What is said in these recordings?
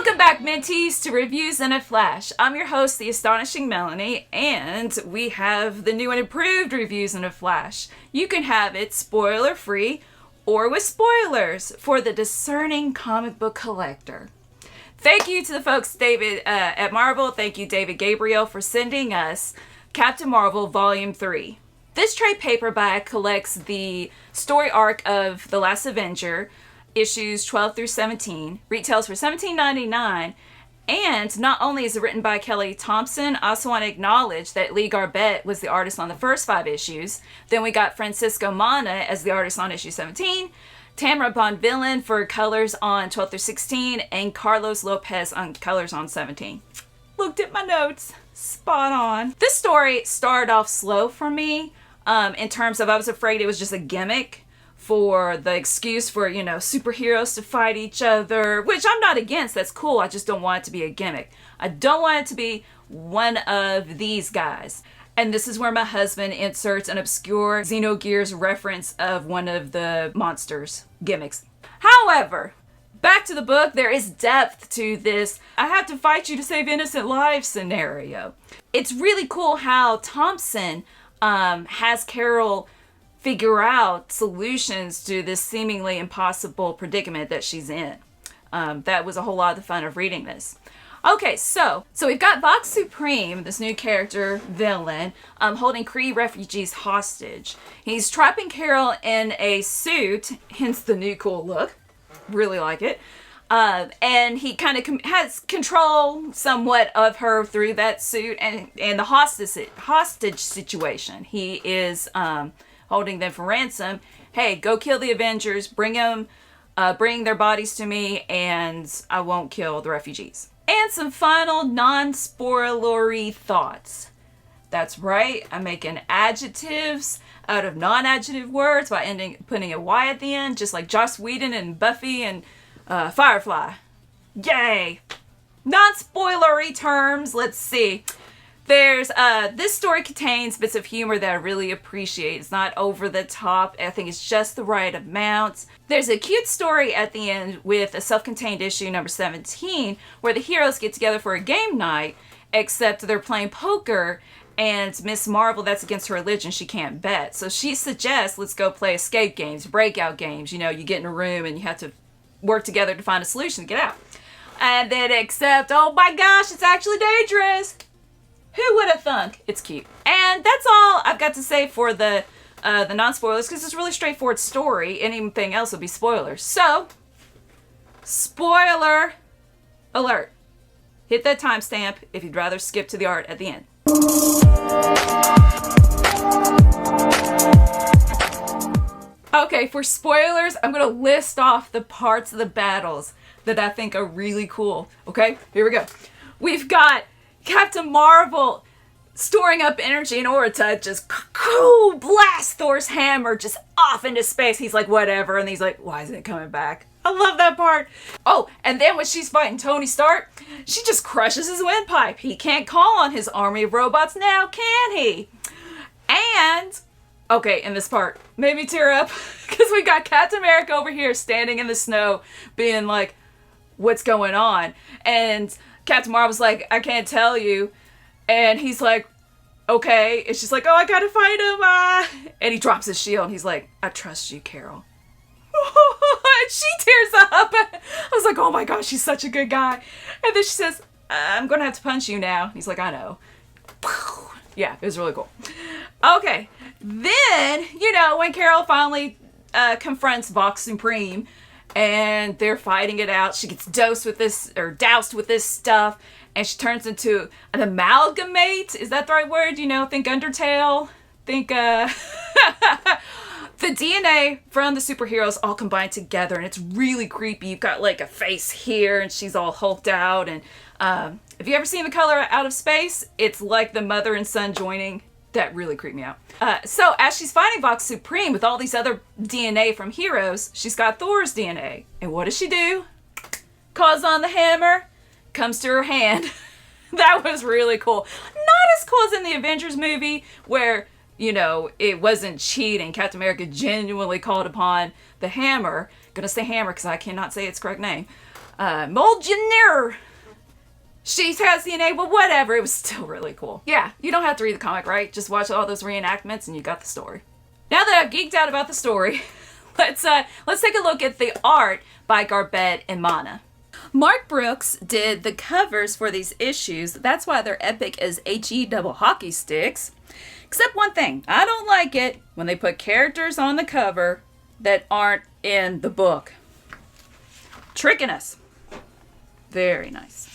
Welcome back, mentees, to Reviews in a Flash. I'm your host, the Astonishing Melanie, and we have the new and improved Reviews in a Flash. You can have it spoiler-free or with spoilers for the discerning comic book collector. Thank you to the folks David at Marvel. Thank you, David Gabriel, for sending us Captain Marvel Volume 3. This trade paperback collects the story arc of The Last Avenger, issues 12 through 17, retails for $17.99, and not only is it written by Kelly Thompson, I also want to acknowledge that Lee Garbett was the artist on the first 5 issues. Then we got Francisco Mana as the artist on issue 17, Tamara Bonvillain for colors on 12 through 16, and Carlos Lopez on colors on 17. Looked at my notes. Spot on. This story started off slow for me in terms of I was afraid it was just a gimmick for the excuse for, superheroes to fight each other, which I'm not against. That's cool. I just don't want it to be a gimmick. I don't want it to be one of these guys. And this is where my husband inserts an obscure Xenogears reference of one of the monsters' gimmicks. However, back to the book, there is depth to this I have to fight you to save innocent lives scenario. It's really cool how Thompson has Carol figure out solutions to this seemingly impossible predicament that she's in. That was a whole lot of the fun of reading this. Okay, so we've got Vox Supreme, this new character villain, holding Kree refugees hostage. He's trapping Carol in a suit, hence the new cool look. Really like it. And he kind of has control somewhat of her through that suit and the hostage situation. He is holding them for ransom. Hey, go kill the Avengers, bring their bodies to me, and I won't kill the refugees. And some final non-spoilery thoughts. That's right, I'm making adjectives out of non-adjective words by putting a Y at the end, just like Joss Whedon and Buffy and Firefly. Yay! Non-spoilery terms, let's see. There's, this story contains bits of humor that I really appreciate. It's not over the top. I think it's just the right amount. There's a cute story at the end with a self-contained issue number 17 where the heroes get together for a game night, except they're playing poker and Miss Marvel, that's against her religion, she can't bet. So she suggests, let's go play escape games, breakout games. You get in a room and you have to work together to find a solution to get out. And then except, oh my gosh, it's actually dangerous. Who would have thunk? It's cute. And that's all I've got to say for the non-spoilers, because it's a really straightforward story. Anything else would be spoilers. So, spoiler alert. Hit that timestamp if you'd rather skip to the art at the end. Okay, for spoilers, I'm going to list off the parts of the battles that I think are really cool. Okay, here we go. We've got Captain Marvel storing up energy in order to just blast Thor's hammer just off into space. He's like, whatever. And he's like, why isn't it coming back? I love that part. Oh, and then when she's fighting Tony Stark, she just crushes his windpipe. He can't call on his army of robots now, can he? And, okay, in this part, made me tear up because we got Captain America over here standing in the snow being like, what's going on? And Captain Marvel's like, I can't tell you. And he's like, okay. And she's like, oh, I gotta fight him. And he drops his shield and he's like, I trust you, Carol. And she tears up. I was like, oh my gosh, he's such a good guy. And then she says, I'm gonna have to punch you now. And he's like, I know. Yeah, it was really cool. Okay. Then, when Carol finally confronts Vox Supreme, and they're fighting it out. She gets doused with this stuff, and she turns into an amalgamate. Is that the right word? Think Undertale. Think, the DNA from the superheroes all combined together, and it's really creepy. You've got, like, a face here, and she's all hulked out, and, have you ever seen The Color Out of Space? It's like the mother and son joining. That really creeped me out. So as she's fighting Vox Supreme with all these other DNA from heroes, she's got Thor's DNA. And what does she do? Calls on the hammer, comes to her hand. That was really cool. Not as cool as in the Avengers movie where, it wasn't cheating. Captain America genuinely called upon the hammer. Gonna say hammer because I cannot say its correct name. Molgener. She has the enable, whatever. It was still really cool. Yeah, you don't have to read the comic, right? Just watch all those reenactments and you got the story. Now that I've geeked out about the story, let's take a look at the art by Garbett and Mana. Mark Brooks did the covers for these issues. That's why they're epic as HE double hockey sticks. Except one thing, I don't like it when they put characters on the cover that aren't in the book. Tricking us. Very nice.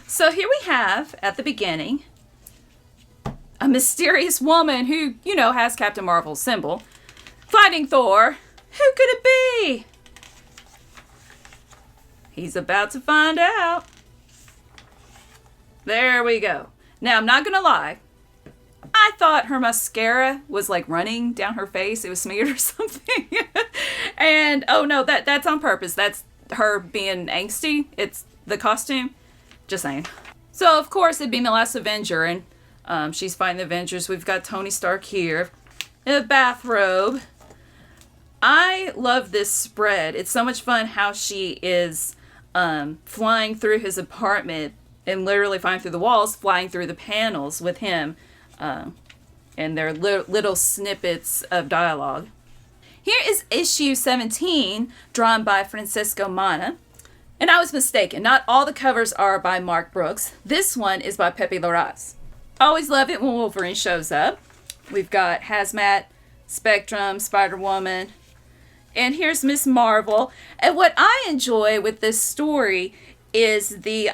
So here we have, at the beginning, a mysterious woman who, you know, has Captain Marvel's symbol, fighting Thor. Who could it be? He's about to find out. There we go. Now, I'm not gonna lie. I thought her mascara was like running down her face. It was smeared or something. And, oh no, that's on purpose. That's her being angsty. It's the costume. Just saying. So, of course, it'd be the Last Avenger, and she's fighting the Avengers. We've got Tony Stark here in a bathrobe. I love this spread. It's so much fun how she is flying through his apartment and literally flying through the walls, flying through the panels with him, and their little snippets of dialogue. Here is issue 17, drawn by Francesco Mana. And I was mistaken. Not all the covers are by Mark Brooks. This one is by Pepe Larraz. Always love it when Wolverine shows up. We've got Hazmat, Spectrum, Spider-Woman, and here's Miss Marvel. And what I enjoy with this story is the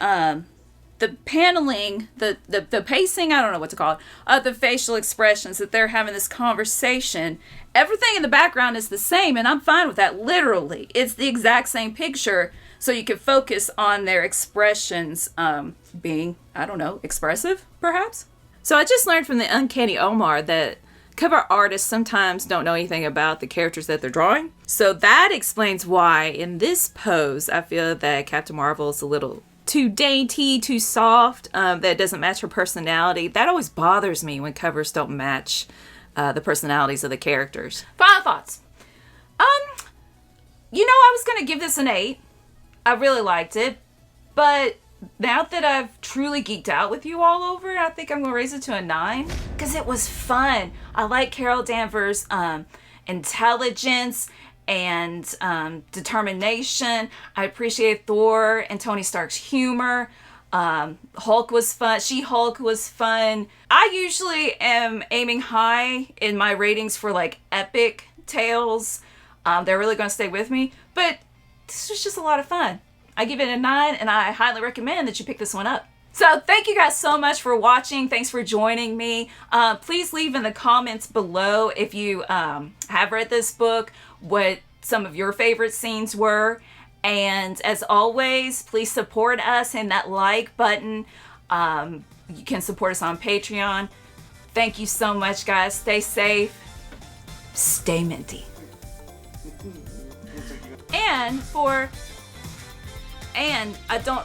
paneling, the pacing, I don't know what to call it, of the facial expressions, that they're having this conversation. Everything in the background is the same, and I'm fine with that, literally. It's the exact same picture, so you can focus on their expressions being, I don't know, expressive, perhaps? So I just learned from the Uncanny Omar that cover artists sometimes don't know anything about the characters that they're drawing. So that explains why, in this pose, I feel that Captain Marvel is a little too dainty, too soft, that doesn't match her personality. That always bothers me when covers don't match the personalities of the characters. Final thoughts. I was going to give this an 8. I really liked it, but now that I've truly geeked out with you all over it, I think I'm going to raise it to a 9, because it was fun. I like Carol Danvers' intelligence and determination. I appreciate Thor and Tony Stark's humor. Hulk was fun. She-Hulk was fun. I usually am aiming high in my ratings for like epic tales. They're really going to stay with me, but this was just a lot of fun. I give it a 9, and I highly recommend that you pick this one up. So thank you guys so much for watching. Thanks for joining me. Please leave in the comments below if you have read this book, what some of your favorite scenes were. And as always, please support us, hit that like button. You can support us on Patreon. Thank you so much, guys. Stay safe. Stay minty. And I don't...